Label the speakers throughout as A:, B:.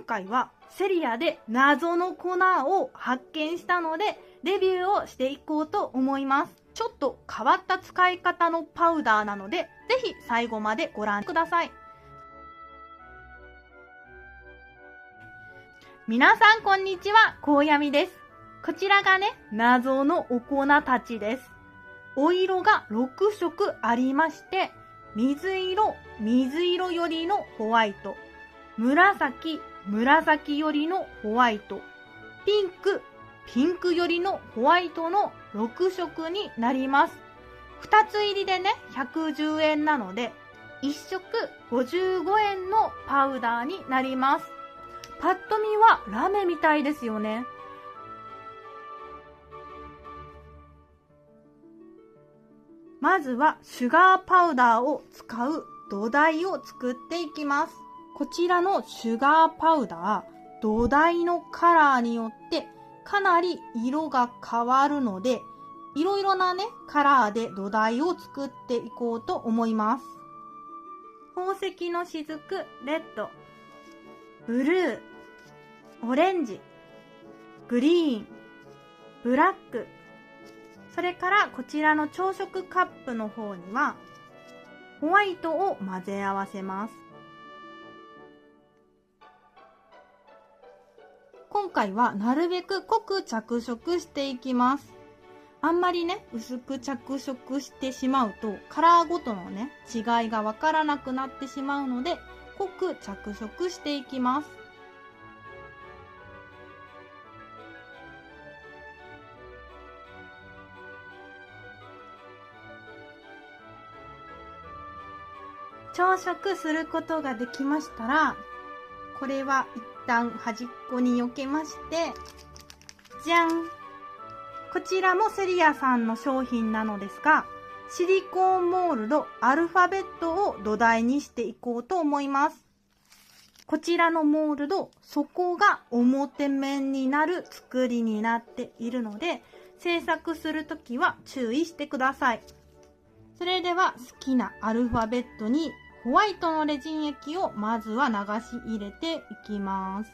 A: 回はセリアで謎の粉を発見したので、レビューをしていこうと思います。ちょっと変わった使い方のパウダーなので、ぜひ最後までご覧ください。皆さんこんにちは、こうやみです。こちらがね、謎のお粉たちです。お色が6色ありまして、水色よりのホワイト、紫よりのホワイト、ピンクよりのホワイトの6色になります。2つ入りでね、110円なので、1色55円のパウダーになります。パッと見はラメみたいですよね。まずはシュガーパウダーを使う土台を作っていきます。こちらのシュガーパウダー、土台のカラーによってかなり色が変わるので、いろいろなね、カラーで土台を作っていこうと思います。宝石の雫、レッド、ブルー、オレンジ、グリーン、ブラック、それからこちらの朝食カップの方にはホワイトを混ぜ合わせます。今回はなるべく濃く着色していきます。あんまりね、薄く着色してしまうとカラーごとのね、違いがわからなくなってしまうので、濃く着色していきます。朝食することができましたら、これは一旦端っこに避けまして、じゃん！こちらもセリアさんの商品なのですが、シリコーンモールドアルファベットを土台にしていこうと思います。こちらのモールド、底が表面になる作りになっているので、製作するときは注意してください。それでは好きなアルファベットにホワイトのレジン液をまずは流し入れていきます。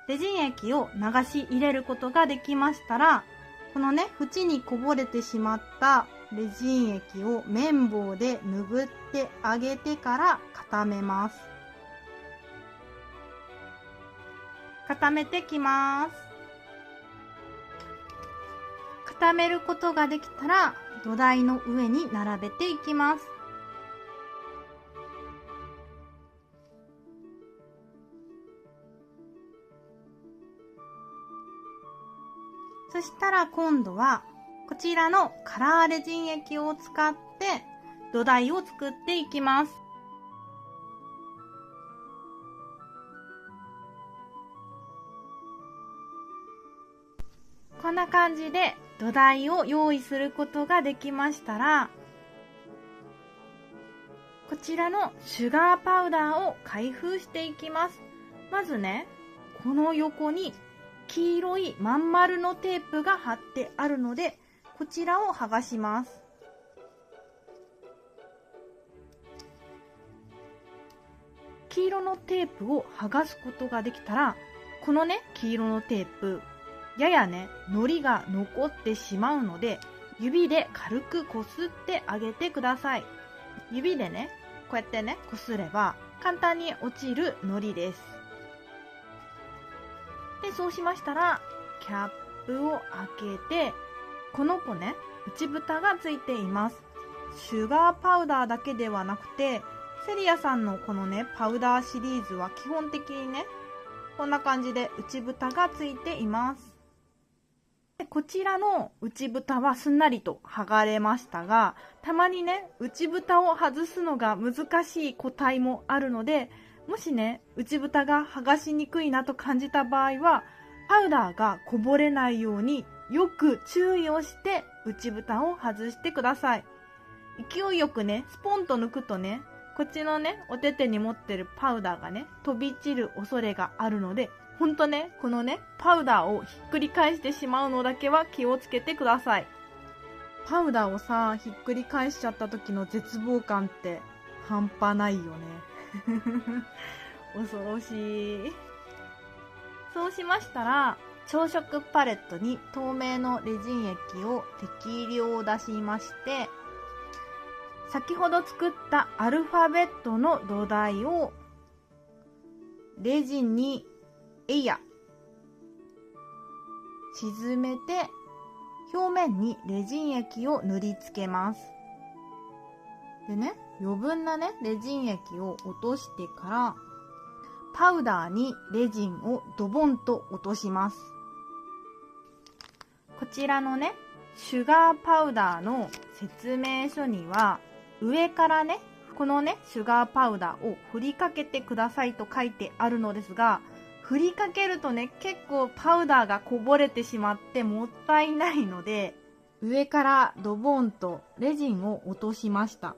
A: レジン液を流し入れることができましたら、このね、縁にこぼれてしまったレジン液を綿棒で拭ってあげてから固めます。固めてきます。固めることができたら土台の上に並べていきます。そしたら今度はこちらのカラーレジン液を使って土台を作っていきます。こんな感じで土台を用意することができましたら、こちらのシュガーパウダーを開封していきます。まずね、この横に黄色いまん丸のテープが貼ってあるので、こちらを剥がします。黄色のテープを剥がすことができたら、このね、黄色のテープ、ややね、糊が残ってしまうので、指で軽くこすってあげてください。指でね、こうやってね、こすれば簡単に落ちる糊です。で、そうしましたら、キャップを開けて、この子ね、内蓋がついています。シュガーパウダーだけではなくて、セリアさんのこのね、パウダーシリーズは基本的にね、こんな感じで内蓋がついています。でこちらの内蓋はすんなりと剥がれましたが、たまにね、内蓋を外すのが難しい個体もあるので、もしね、内蓋が剥がしにくいなと感じた場合は、パウダーがこぼれないようによく注意をして内蓋を外してください。勢いよくね、スポンと抜くとね、こっちのね、お手手に持ってるパウダーがね、飛び散る恐れがあるので、ほんとね、このね、パウダーをひっくり返してしまうのだけは気をつけてください。パウダーをさ、ひっくり返しちゃった時の絶望感って半端ないよね。恐ろしい。そうしましたら、朝食パレットに透明のレジン液を適量出しまして、先ほど作ったアルファベットの土台をレジンに沈めて、表面にレジン液を塗りつけます。でね、余分なね、レジン液を落としてから、パウダーにレジンをドボンと落とします。こちらのね、シュガーパウダーの説明書には、上からね、このね、シュガーパウダーを振りかけてくださいと書いてあるのですが、振りかけるとね、結構パウダーがこぼれてしまってもったいないので、上からドボンとレジンを落としました。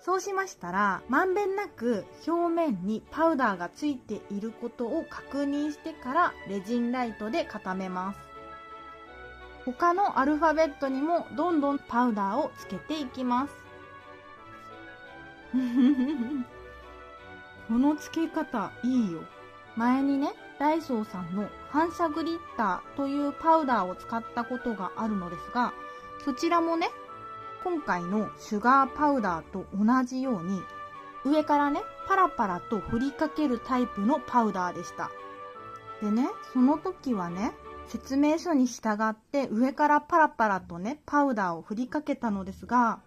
A: そうしましたら、まんべんなく表面にパウダーがついていることを確認してからレジンライトで固めます。他のアルファベットにもどんどんパウダーをつけていきます。このつけ方いいよ。前にね、ダイソーさんの反射グリッターというパウダーを使ったことがあるのですが、そちらもね、今回のシュガーパウダーと同じように上からね、パラパラと振りかけるタイプのパウダーでした。でね、その時はね、説明書に従って上からパラパラとね、パウダーを振りかけたのですが、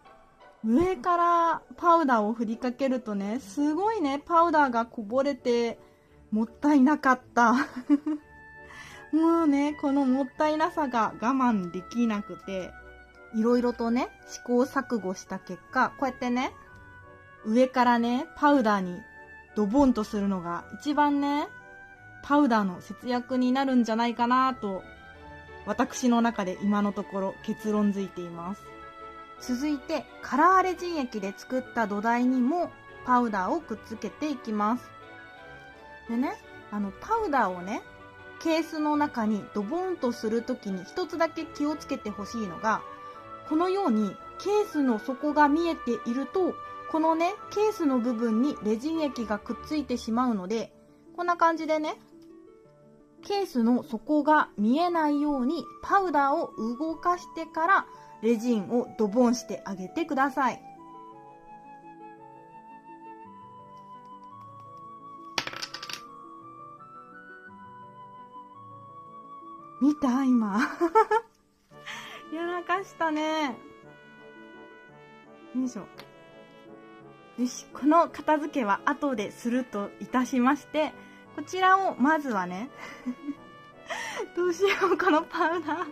A: 上からパウダーを振りかけるとね、すごいね、パウダーがこぼれてもったいなかった。もうね、このもったいなさが我慢できなくて、いろいろとね、試行錯誤した結果、こうやってね、上からね、パウダーにドボンとするのが一番ね、パウダーの節約になるんじゃないかなと、私の中で今のところ結論づいています。続いて、カラーレジン液で作った土台にもパウダーをくっつけていきます。でね、パウダーをね、ケースの中にドボンとするときに一つだけ気をつけてほしいのが、このようにケースの底が見えていると、このね、ケースの部分にレジン液がくっついてしまうので、こんな感じでね、ケースの底が見えないようにパウダーを動かしてからレジンをドボンしてあげてください。見た今。やらかしたね。よいしょ。よし、この片付けは後でするといたしまして、こちらをまずはね、どうしよう、このパウダー。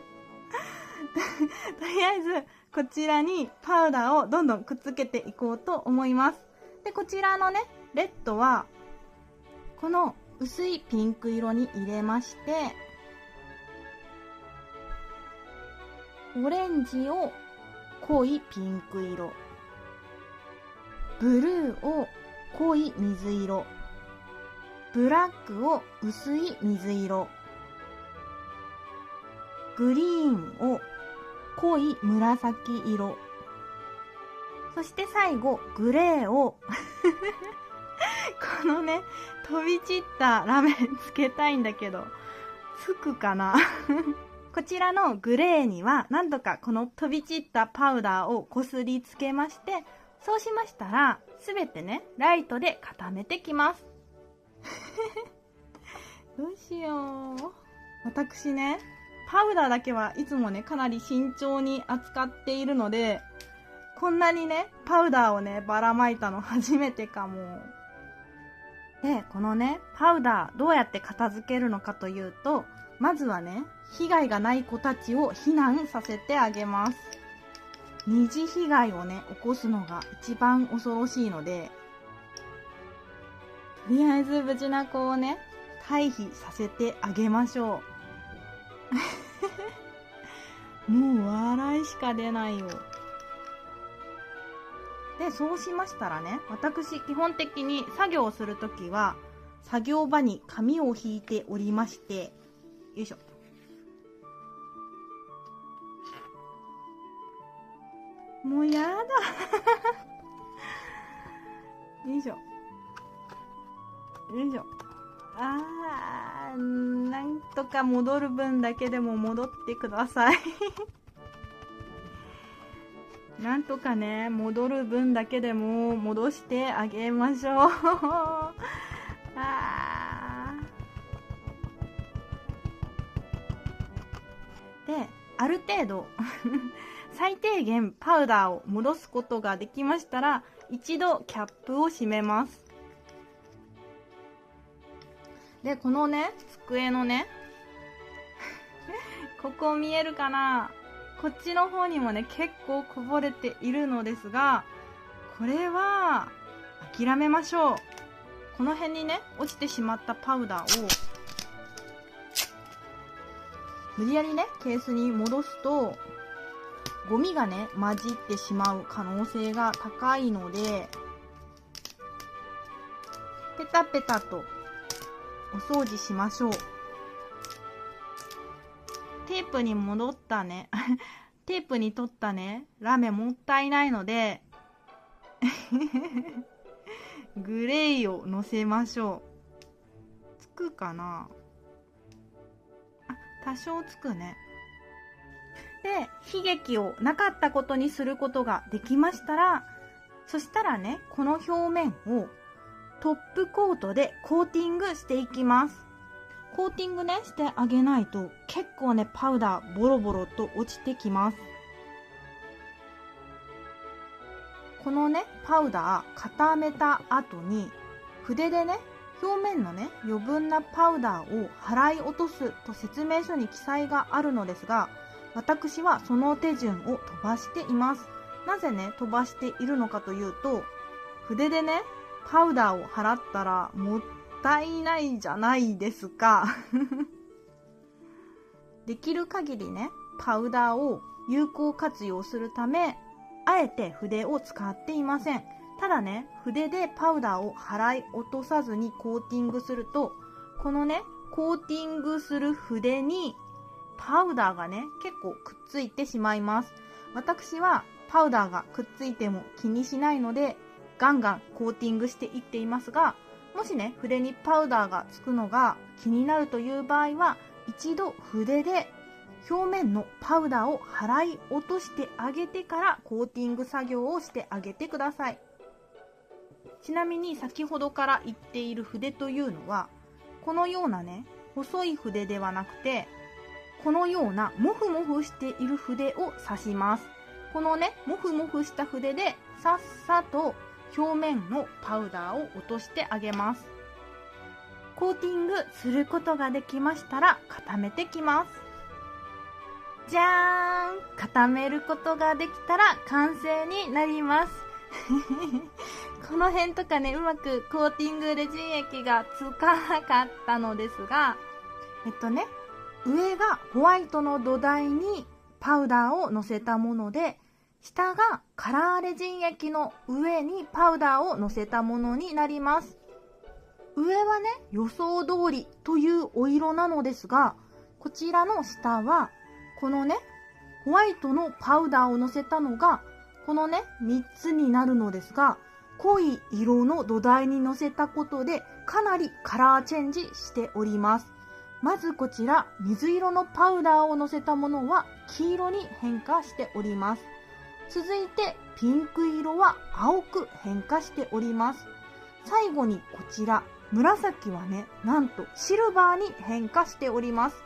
A: とりあえず、こちらにパウダーをどんどんくっつけていこうと思います。で、こちらのね、レッドは、この薄いピンク色に入れまして、オレンジを濃いピンク色、ブルーを濃い水色、ブラックを薄い水色、グリーンを濃い紫色、そして最後グレーをこのね、飛び散ったラメつけたいんだけど、つくかなこちらのグレーには何度かこの飛び散ったパウダーをこすりつけまして、そうしましたらすべてね、ライトで固めてきます。どうしよう。私ね、パウダーだけはいつもね、かなり慎重に扱っているので、こんなにね、パウダーをね、ばらまいたの初めてかも。で、このね、パウダーどうやって片付けるのかというと、まずはね、被害がない子たちを避難させてあげます。二次被害をね、起こすのが一番恐ろしいので、とりあえず無事な子をね、退避させてあげましょう。もう笑いしか出ないよ。で、そうしましたらね、私基本的に作業をするときは、作業場に紙を引いておりまして、よいしょ。もうやだ。よいしょ。よいしょ。なんとか戻る分だけでも戻ってください。なんとかね、戻る分だけでも戻してあげましょう。で、ある程度最低限パウダーを戻すことができましたら、一度キャップを閉めます。で、このね、机のねここ見えるかな、こっちの方にもね、結構こぼれているのですが、これは諦めましょう。この辺にね、落ちてしまったパウダーを無理やりね、ケースに戻すとゴミがね、混じってしまう可能性が高いので、ペタペタとお掃除しましょう。テープに戻ったねテープに取ったね、ラメもったいないのでグレーをのせましょう。つくかなあ、多少つくね。で、悲劇をなかったことにすることができましたら、そしたらね、この表面をトップコートでコーティングしていきます。コーティングね、してあげないと結構ね、パウダーボロボロと落ちてきます。このね、パウダー固めた後に筆でね、表面のね、余分なパウダーを払い落とすと説明書に記載があるのですが、私はその手順を飛ばしています。なぜね、飛ばしているのかというと、筆でね、パウダーを払ったらもったいないじゃないですか。できる限りね、パウダーを有効活用するため、あえて筆を使っていません。ただね、筆でパウダーを払い落とさずにコーティングすると、このね、コーティングする筆にパウダーがね、結構くっついてしまいます。私はパウダーがくっついても気にしないので、ガンガンコーティングしていっていますが、もしね、筆にパウダーがつくのが気になるという場合は、一度筆で表面のパウダーを払い落としてあげてからコーティング作業をしてあげてください。ちなみに先ほどから言っている筆というのは、このようなね、細い筆ではなくて、このようなモフモフしている筆を指します。このね、モフモフした筆でさっさと表面のパウダーを落としてあげます。コーティングすることができましたら固めてきます。じゃーん、固めることができたら完成になります。この辺とかね、うまくコーティングレジン液がつかなかったのですが、上がホワイトの土台にパウダーを乗せたもので、下がカラーレジン液の上にパウダーを乗せたものになります。上はね、予想通りというお色なのですが、こちらの下はこのね、ホワイトのパウダーを乗せたのがこのね、3つになるのですが、濃い色の土台に乗せたことでかなりカラーチェンジしております。まずこちら、水色のパウダーを乗せたものは黄色に変化しております。続いてピンク色は青く変化しております。最後にこちら、紫はね、なんとシルバーに変化しております。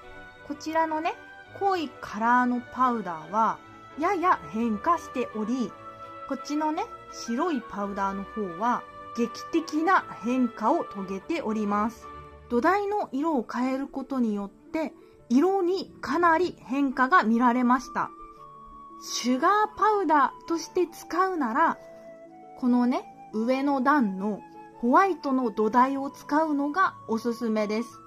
A: こちらのね、濃いカラーのパウダーはやや変化しており、こっちのね、白いパウダーの方は劇的な変化を遂げております。土台の色を変えることによって色にかなり変化が見られました。シュガーパウダーとして使うなら、このね、上の段のホワイトの土台を使うのがおすすめです。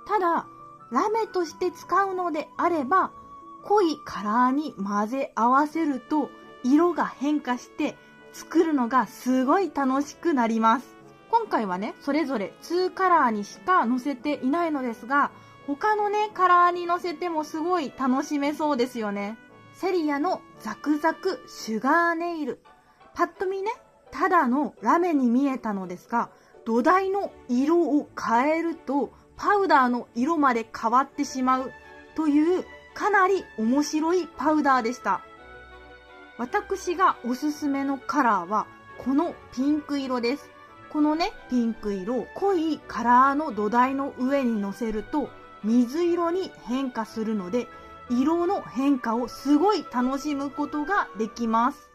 A: ただ、ラメとして使うのであれば、濃いカラーに混ぜ合わせると色が変化して作るのがすごい楽しくなります。今回はね、それぞれ2カラーにしか載せていないのですが、他のね、カラーに載せてもすごい楽しめそうですよね。セリアのザクザクシュガーネイル。パッと見ね、ただのラメに見えたのですが、土台の色を変えるとパウダーの色まで変わってしまうというかなり面白いパウダーでした。私がおすすめのカラーはこのピンク色です。このね、ピンク色、濃いカラーの土台の上にのせると水色に変化するので、色の変化をすごい楽しむことができます。